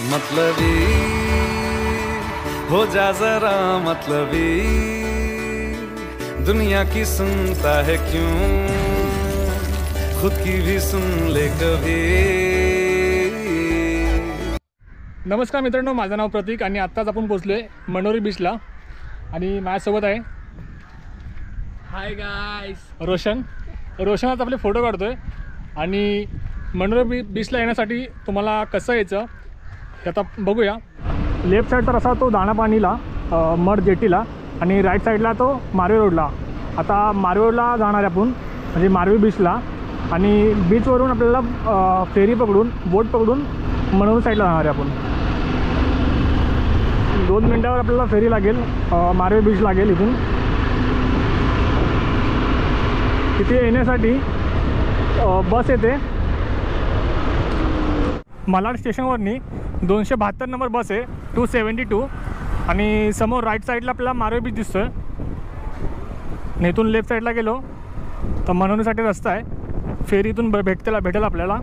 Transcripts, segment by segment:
मतलबी हो जा जरा मतलबी, दुनिया की सुनता है क्यों, खुद की भी सुन ले कभी। नमस्कार मित्रांनो, माझं नाव प्रतीक आणि आत्ताच आपण पोहोचलोय मनोरी बीचला आणि माझ्यासोबत आहे हाय गाइस रोशन आज आपले फोटो काढतोय। आणि मनोरी बीचला येण्यासाठी तुम्हाला कसं यायचं हे आता बघूया। लेफ्ट साईडचा रस्ता तो दाणापाणीला मड जेटीला आणि राईट साईडला तो मारवी रोडला। आता मारवी रोडला जाणार आपण म्हणजे मारवी बीचला, आणि बीचवरून आपल्याला फेरी पकडून बोट पकडून मनोरी साईडला जाणार आहे आपण। 2 मिनटावर आपल्याला फेरी लागेल, मारवी बीच लागेल। इथून तिथे येण्यासाठी बस येते मालाड स्टेशनवरनी 272 नंबर बस आहे 272, आणि समोर राईट साईडला आपल्याला मारवी बीच दिसतोय। आणि इथून लेफ्ट साईडला गेलो तर मनोरीसाठी रस्ता आहे, फेरी इथून भेटेल आपल्याला।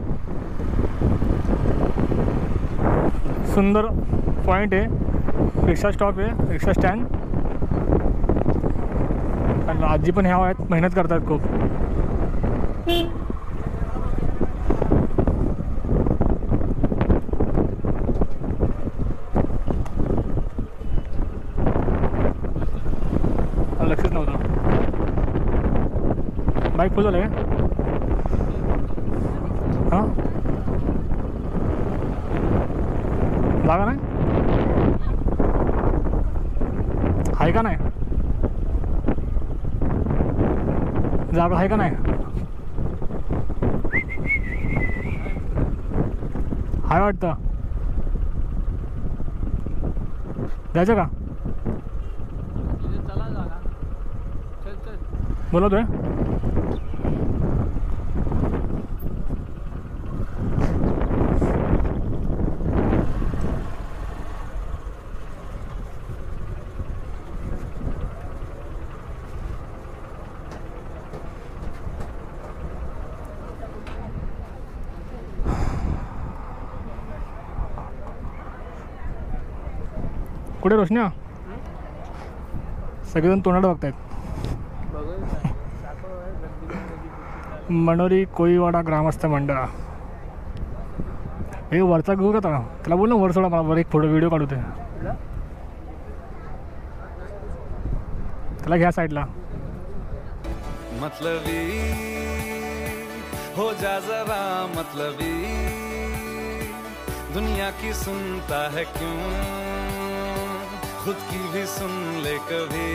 सुंदर पॉईंट आहे, रिक्षा स्टॉप आहे, रिक्षा स्टँड। आणि आजी पण ह्या वयात मेहनत करतात खूप। लक्षच नव्हतं बाईक फुल झालं आहे हां, जागा नाही आहे का नाही, जागा आहे का नाही, आहे वाटतं, जायचं का बोलतोय। कुठे रोशन्या सगळेजण तोंडाला बघतायत। मनोरी कोळीवाडा ग्रामस्थ मंडळ, हे वरचा घेऊ का त्याला बोल ना वर सोडा, मला वर एक फोटो व्हिडिओ काढू दे त्याला, घ्या साईडला। मतलबी हो जा जरा मतलबी, दुनिया की सुनता है क्यों, खुद की भी सुन ले कभी।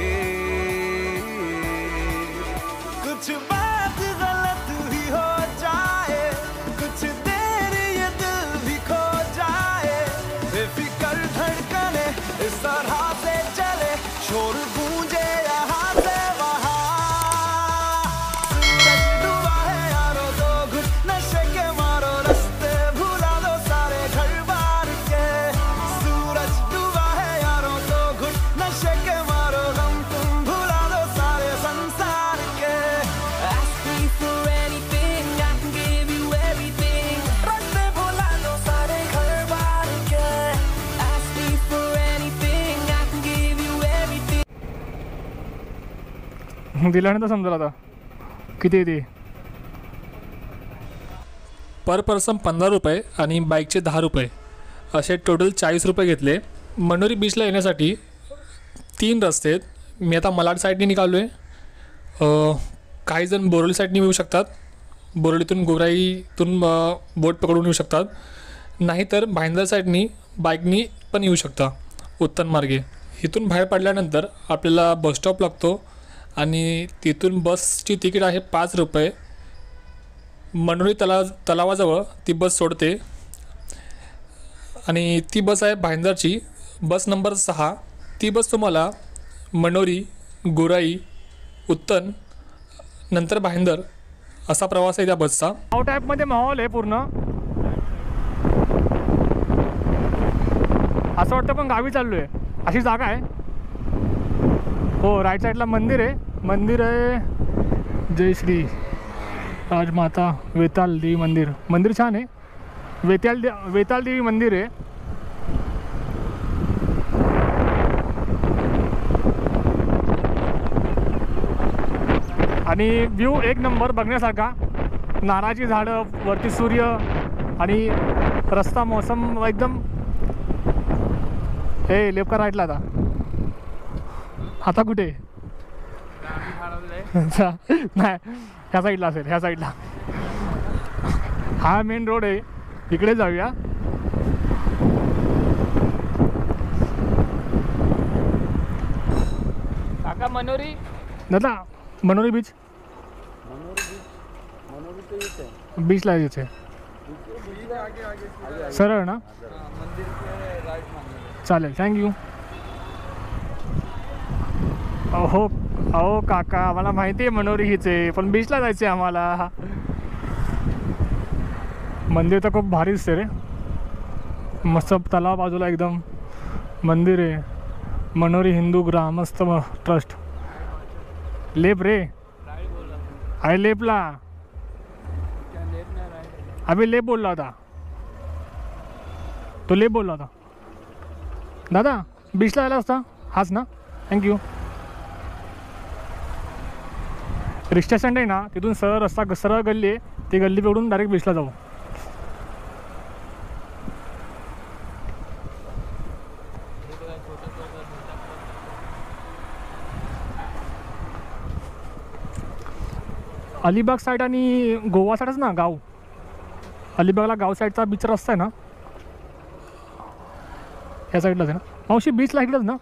कुछ बात गलत भी हो जाए, कुछ देर ये दिल भी खो जाए, बेफिक्र धड़कने इस तरह से चले, शोर गूंजे यहाँ से वहाँ। सूरज डूबा है यारो, दो घुट नशे के मारो, रास्ते भुला दो सारे घर बार के। सूरज डूबा है यारो, दो घुट नशे के मारो, गम तुम भुला दो सारे संसार के। Ask me for anything, I can give you everything, रास्ते भुला दो सारे घर बार के। Ask me for anything, I can give you everything। दिल्यानंतर समजेल आता किती येते। पर पर्सन 15 रुपये आणि बाईकचे 10 रुपये असे टोटल 40 रुपये घेतले। मनोरी बीचला येण्यासाठी 3 रस्ते आहेत। मी आता मालाड साईडने निघालो आहे, काही जण बोरवली साईडने येऊ शकतात, बोरवलीतून गोराईतून बोट पकडून येऊ शकतात, नाहीतर भाईंदर साईडनी बाईकनी पण येऊ शकता उत्तन मार्गे। इथून बाहेर पडल्यानंतर आपल्याला बसस्टॉप लागतो आणि तिथून बसची तिकीट आहे 5 रुपये। मनोरी तलावाजवळ ती बस सोडते आणि ती बस आहे भाईंदरची, बस नंबर 6। ती बस तुम्हाला मनोरी, गोराई, उत्तन नंतर भाईंदर असा प्रवास आहे त्या बसचा। गाव टाईपमध्ये माहोल आहे पूर्ण, असं वाटतं पण गावी चाललो आहे अशी जागा आहे। हो, राईट साईडला मंदिर आहे, जय श्री राजमाता वेताल देवी मंदिर छान आहे। वेताल देवी मंदिर आहे। आणि व्ह्यू एक नंबर बघण्यासारखा. नारळाची झाडं, वरती सूर्य आणि रस्ता, मौसम एकदम. हे लेफ्ट का राईटला आता? आता कुठे? अच्छा नाही, ह्या साईडला असेल, ह्या साईडला. हा मेन रोड आहे, इकडे जाऊया. काका मनोरी दादा मनोरी बीच, बीचला यायचं आहे सरळ ना? चालेल, थँक्यू. अहो अहो काका, आम्हाला माहिती आहे मनोरी हीच आहे, पण बीचला जायचं आहे आम्हाला. मंदिर तर खूप भारी दिसते रे, मस्त तलाव बाजूला एकदम मंदिर आहे. मनोरी हिंदू ग्रामस्थ ट्रस्ट. लेप रे, आहे लेपला. अभी लेप बोलला होता तो, लेप बोलला होता दादा. बीचला आला असता हाच ना? थँक्यू. रिक्षा स्टँड आहे ना, तिथून सरळ रस्ता, सरळ गल्ली आहे, ती गल्ली पेडून डायरेक्ट बीचला जाऊ. अलिबाग साईड आणि गोवा साईडच ना गाव. अलिबागला गाव साईडचा बीच रस्ता आहे ना, ह्या साईडलाच आहे ना मावशी? बीचला इकडंच ना?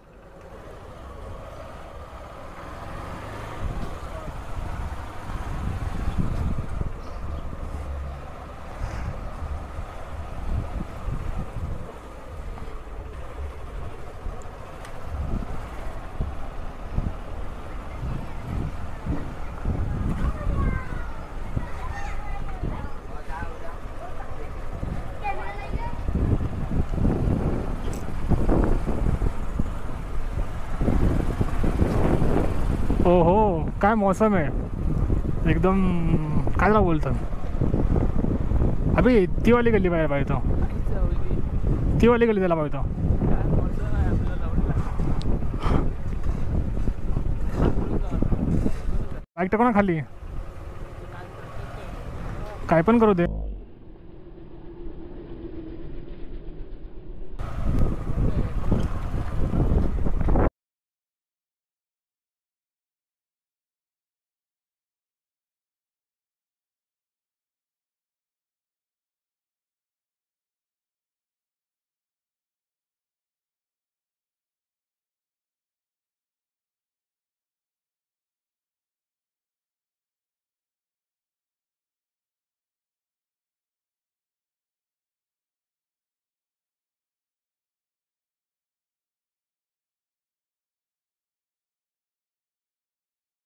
ओहो काय मौसम आहे एकदम. काय त्याला बोलतं अभि? ती वाली गल्ली पाहिजे तो, ती वाली गल्ली त्याला पाहिजे. बाईक टाकू ना खाली, काय पण करू दे.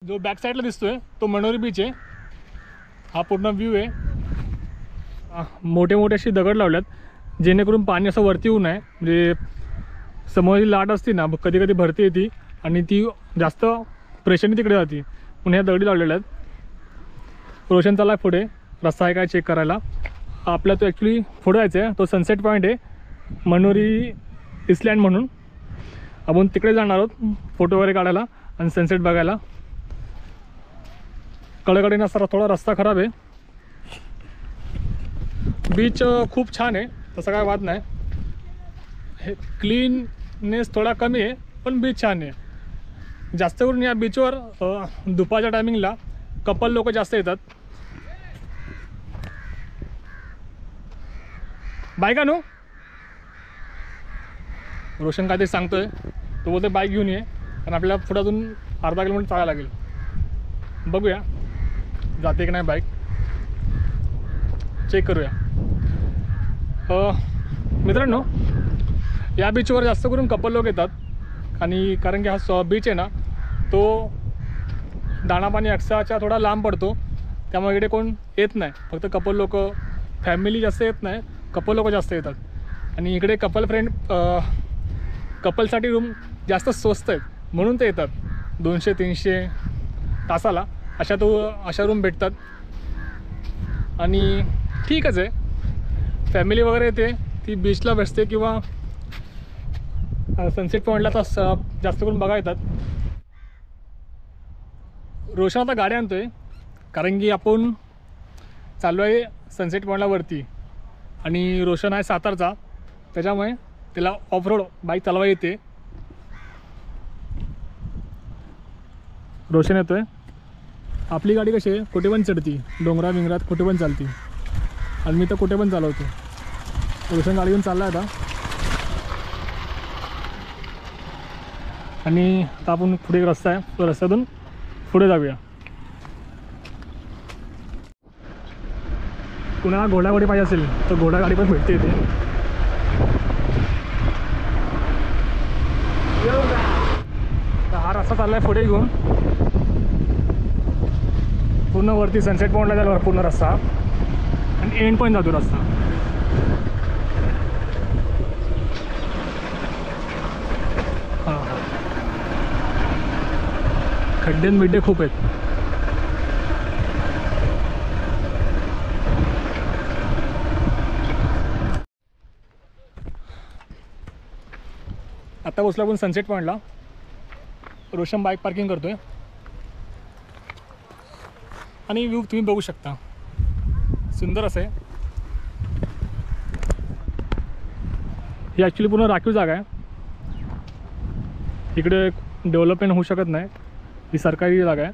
जो बॅक साईडला दिसतोय तो मनोरी बीच आहे. हा पूर्ण व्ह्यू आहे. मोठे मोठे अशी दगड लावल्यात जेणेकरून पाणी असं वरती येऊ नये. म्हणजे समोरची लाट असते ना, कधी कधी भरती येते आणि ती जास्त प्रेशरने तिकडे जाते, म्हणून ह्या दगडी लावलेल्या आहेत. रोशन चालला आहे पुढे, रस्ता आहे काय चेक करायला. आपला तो ॲक्च्युली पुढे जायचं आहे, तो सनसेट पॉईंट आहे मनोरी इसलँड म्हणून. आपण तिकडे जाणार आहोत फोटो वगैरे काढायला आणि सनसेट बघायला. कडेकडे नसताना थोडा रस्ता खराब आहे. बीच खूप छान आहे, तसं काय वाद नाही. हे क्लीननेस थोडा कमी आहे, पण बीच छान आहे. जास्त करून या बीचवर दुपारच्या टायमिंगला कपल लोक जास्त येतात. बाईक आणू? रोशन काहीतरी सांगतोय, तो बोलतोय बाईक घेऊन ये, कारण आपल्याला पुढे अजून अर्धा किलोमीटर चालायला लागेल. बघूया जाते की नाही बाईक, चेक करूया. मित्रांनो, या बीचवर जास्त करून कपल लोक येतात. आणि कारण की हा बीच आहे ना, तो दाणापाणी अक्षाच्या थोडा लांब पडतो, त्यामुळे इकडे कोण येत नाही. फक्त कपल लोक, फॅमिली जास्त येत नाही, कपल लोक जास्त येतात. आणि इकडे कपल फ्रेंड, कपलसाठी रूम जास्त स्वस्त आहेत म्हणून ते येतात. 200-300 तासाला अशा रूम भेटतात. आणि ठीकच आहे, फॅमिली वगैरे येते ती बीचला बसते किंवा सनसेट पॉईंटला तर जास्त करून बघा येतात. रोशन आता गाडी आणतोय, कारण की आपण चाललो आहे सनसेट पॉईंटला वरती आणि रोशन आहे सातारचा, त्याच्यामुळे त्याला ऑफरोड बाईक चालवा येते. रोशन येतो आहे. आपली गाडी कशी आहे कुठे पण चढती, डोंगरा बिंगरात कुठे पण चालती आणि मी तर कुठे पण चालवतो. रोशन गाडी घेऊन चालला आता आणि आता आपण पुढे एक रस्ता आहे, तो रस्त्यातून पुढे जाऊया. कुणाला घोडागाडी पाहिजे असेल तर घोडागाडी पण भेटते इथे. तर हा रस्ता चालला आहे पुढे घेऊन पूर्ण वरती सनसेट पॉईंटला जायला पूर्ण रस्ता आणि एंड पॉईंट जातो रस्ता. हां हां खड्डे बिड्डे खूप आहेत. आता पोचलो आपण सनसेट पॉईंटला. रोशन बाईक पार्किंग करतोय आणि व्ह्यू तुम्ही बघू शकता, सुंदर असं आहे. ही ॲक्च्युली पूर्ण राखीव जागा आहे, इकडे डेव्हलपमेंट होऊ शकत नाही. ही सरकारी जागा आहे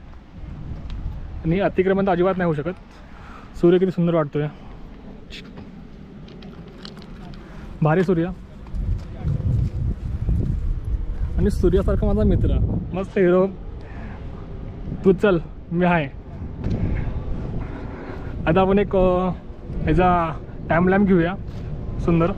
आणि अतिक्रमण तर अजिबात नाही होऊ शकत. सूर्य किती सुंदर वाटतोय, भारी सूर्य आणि सूर्यासारखा माझा मित्र मस्त हिरो. तू चल मी आहे. आता आपण एक ह्याचा टाईम लॅम्प घेऊया सुंदर.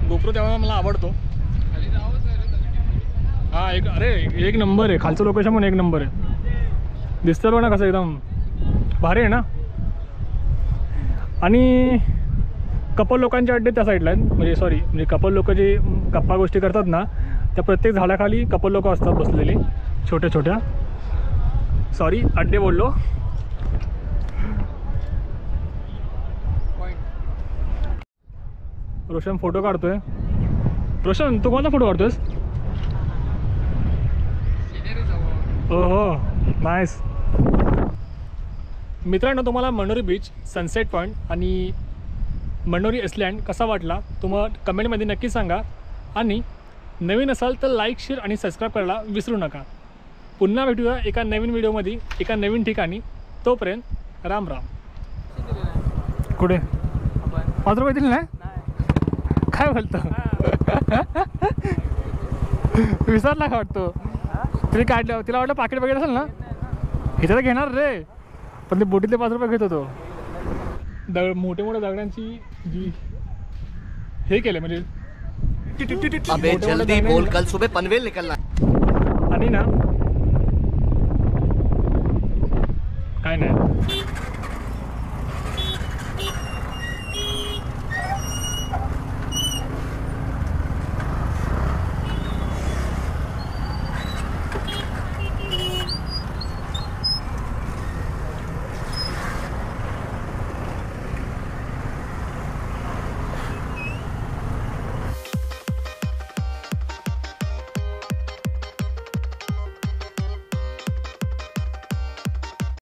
गोप्रो तेव्हा मला आवडतो. हां एक नंबर आहे. खालचं लोकेशन पण एक नंबर आहे. दिसतं बघ ना कसं एकदम भारी आहे ना. आणि कपल लोकांचे अड्डे त्या साईडला आहेत, म्हणजे कपल लोक जे गप्पा गोष्टी करतात ना, त्या प्रत्येक झाडाखाली कपल लोक असतात बसलेली छोट्या छोट्या. अड्डे बोललो. रोशन फोटो काढतोय. रोशन तू कोणता फोटो काढतोयस? हो नाईस. मित्रांनो, तुम्हाला मनोरी बीच, सनसेट पॉईंट आणि मनोरी आयलँड कसा वाटला तुम्हाला कमेंटमध्ये नक्की सांगा. आणि नवीन असाल तर लाईक, शेअर आणि सबस्क्राईब करायला विसरू नका. पुन्हा भेटूया एका नवीन व्हिडिओमध्ये एका नवीन ठिकाणी. तोपर्यंत राम राम. कुठे 5 रुपये दिले नाही? काय बोलतो? विसरला का वाटतो? तरी काढलं, तिला वाटलं पाकिट बघितलं असेल ना. इथे तर घेणार रे, पण ते बोटीतले 5 रुपये घेत होतो. मोठे मोठ्या दगडांची जी हे केलं म्हणजे अबे जल्दी बोल, कल सुबह पनवेल निकलना. आणि ना काय नाही